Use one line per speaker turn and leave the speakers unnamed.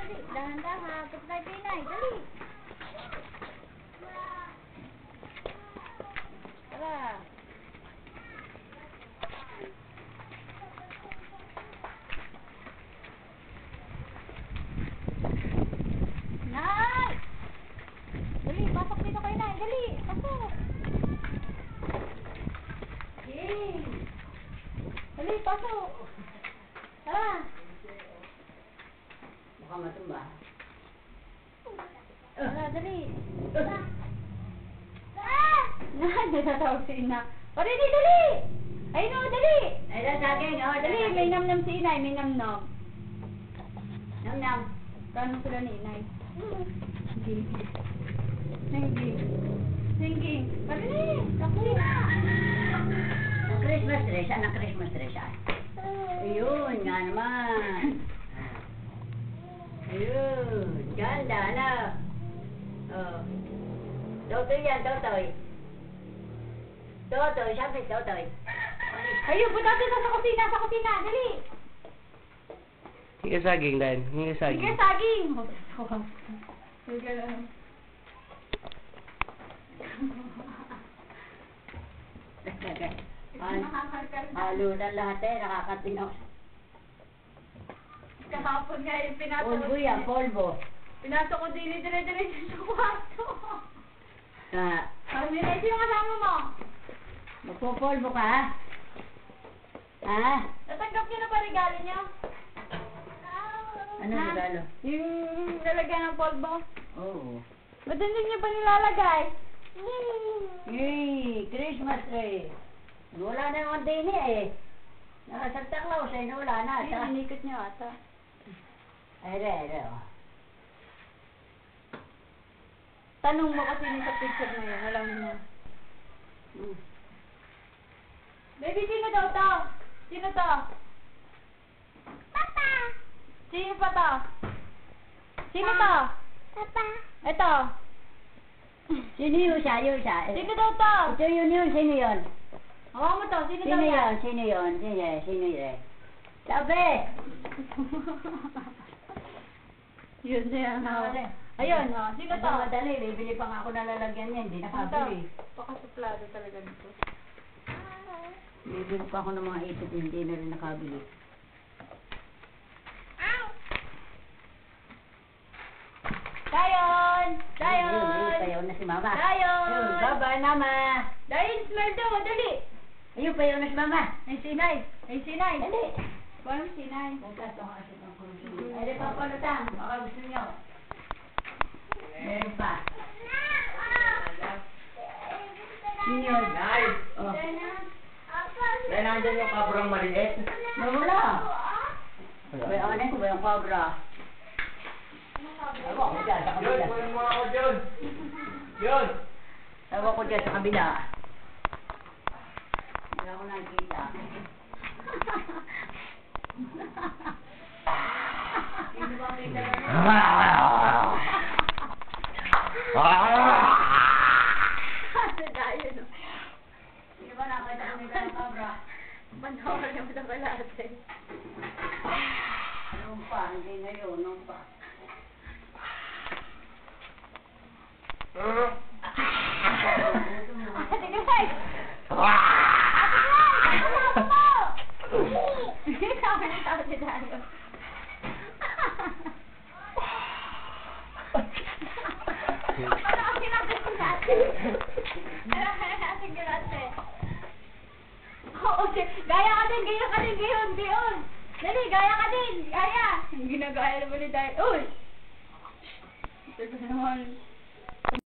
dali. Dahan-dahan. Punta tayo kay Inay. Dali. Tara. Nay! Dali, pasok dito kay Inay. Dali, pasok. Yay! Dali, pasok. Tara.
Mukhang matumba.
Tara, dali. Tara. Natatawag si Ina. O, dali, dali. Ayun o, dali.
Ayun, saging. Oh,
Dali, may nam-nam si Inay, may nam-nam.
Nam-nam.
Paano sila ni Inay? Singing. Singing. Singing. Dali, kapoy na.
Ang Christmas tree, saan ang Christmas tree siya? Ayun, nga naman. Ayun, ganda na. Oh. Totoy yan, Totoy. Totoy, sabi Totoy.
Ayun, punta dito sa kusina, dali.
Hinga saging, Dan. Hinga saging.
Sige, saging. Sige lang.
Halo na lahat eh, nakakatinaw.
Kahapon nga yung pinasok
Polvo yan, polvo.
Pinasok ko dire-dire sa kwarto. Sabi na, sino kasama mo?
Magpopolvo ka, ha? Ha?
Natanggap niyo na ba regalo niyo?
Ano
Ha?
regalo?
Yung lalagyan ng polvo.
Oo.
Ba't hindi niyo pa nilalagay?
Yay! Christmas tree! Wala na yung din eh. Nasa taklaw siya, wala na.
Ay, inikot niyo ata.
Ere. Oh.
Tanong mo kasi sa picture na yun. Alam mo. Baby, sino daw to? Sino to? Papa! Sino pa to? Sino to? Papa! Ito.
Sino yun siya?
Sino daw to?
Ito yun. Sino yun?
Hawa mo to. Sino daw yan?
Sino yun? Sabi!
Yun na yan. Ayun, sino to?
Madali, bibili pa nga ako na lalagyan niya, hindi nakabili.
Pakasuplado talaga nito.
Bibili pa ako ng mga ipit, hindi na rin nakabili.
Dayon!
Payaw na si Mama.
Dayon!
Baba Mama.
Dayon, smell daw, dali!
Ayun, payaw na si Mama.
Ay, sinay!
Dali.
Parang sinay.
Ay, di pa palutan. Baka gusto niyo. Meron pa. Sino yun?
Nay!
Oh.
Nay, nandyan yung kabrang maliit.
Nawala. Bayaw ko ba yung cobra? Ewan ko dyan sa
Yun,
kabila.
kunin mo ako dyan. Yun!
Ewan ko dyan sa kabila. Wala ko nakikita. Sino ba may dalawa? Kasi dayon. Sino ba nakita ko may dalang cobra?
Manawar niya mo na kalate.
Nung pa, hindi na yun, nung pa.
Ate Gray! Sabi na tao si Dayo. Ano ang ginagawa si Ate? Ano ang Ate Gray? Oo, gaya ka din, gayon. Dali, gaya ka din, gaya. Ginagaya naman ni Dayo. Uy! Ito naman.